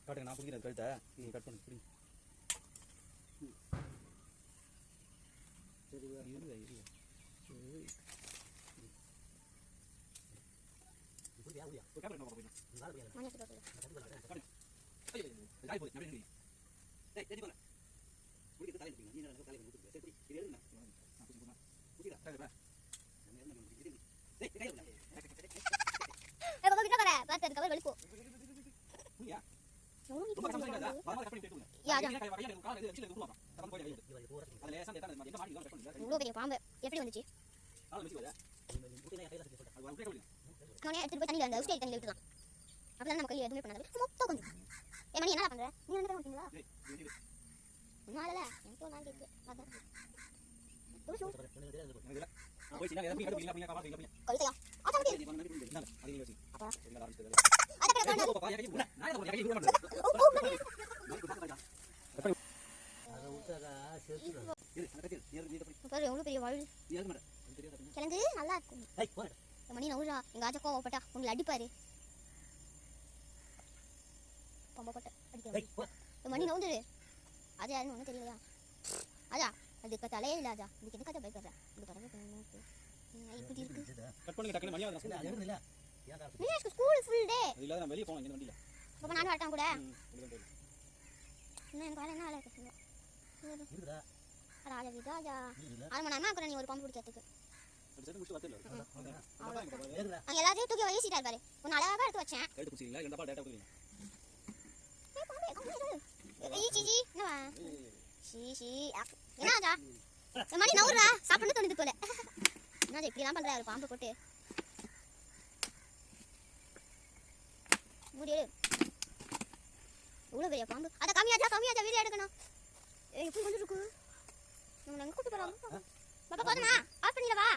காட்டுங்க, நான் பிடிக்கிறேன் கழுத்தை. நீ கட் பண்ணு, பிடி. சரி, இருங்க இருங்க. பாம்பு எப்படி வந்துச்சு? எடுத்துட்டு போய் தண்ணியில் அந்த உஸ்டேரி தண்ணியில் விட்டுலாம். அப்பதான் நம்ம கையில் எதுவுமே பண்ணாது. மொத்தம் கொஞ்சம் ஏ மணி என்ன பண்ற? நீ வந்து மாட்டீங்களா? ஒன்றும் ஆகல, எனக்கு ஒரு நாள் இருக்கு. அதான் கழுத்தையா? எவ்வளவு பெரிய வாழ் கிழங்கு நல்லா இருக்கும். மணி நவுறா, எங்க ஆச்சா கோவப்பட்டா உங்களை அடிப்பாரு. பொம்பப்பட்ட அடிக்க மணி நவுந்துரு. அது யாருன்னு ஒன்றும் தெரியலையா? அதா அதுக்கு தலையே இல்லை. அதா இதுக்கு எதுக்காக பயப்படுறேன்? இது பரவாயில்ல இப்படி இருக்கு. ஸ்கூல் ஃபுல் டே அப்போ நானும் வரட்டான் கூட. இன்னும் எனக்கு வேலை என்ன வேலை இருக்கு? ராஜா விதாஜா 6 மணி நேரமா கூட நீ ஒரு பாம்பு பிடிக்கிறதுக்கு அங்கே எல்லாத்தையும் தூக்கி வயசிட்டாரு பாரு. ஒன்று அழகாக எடுத்து வச்சேன். என்னடா மணி நவுறா சாப்பிட்டு தோணுது போல. என்ன இப்படிலாம் பண்ற ஒரு பாம்பு போட்டு முடியாது. இவ்வளோ பெரிய பாம்பு. அதை கம்மியாச்சா வீடியோ எடுக்கணும். எப்படி கொண்டு இருக்கு? நம்ம எங்க கூட்டு போறோம்? பாப்பா போதுமா? ஆஃப் பண்ணிடவா?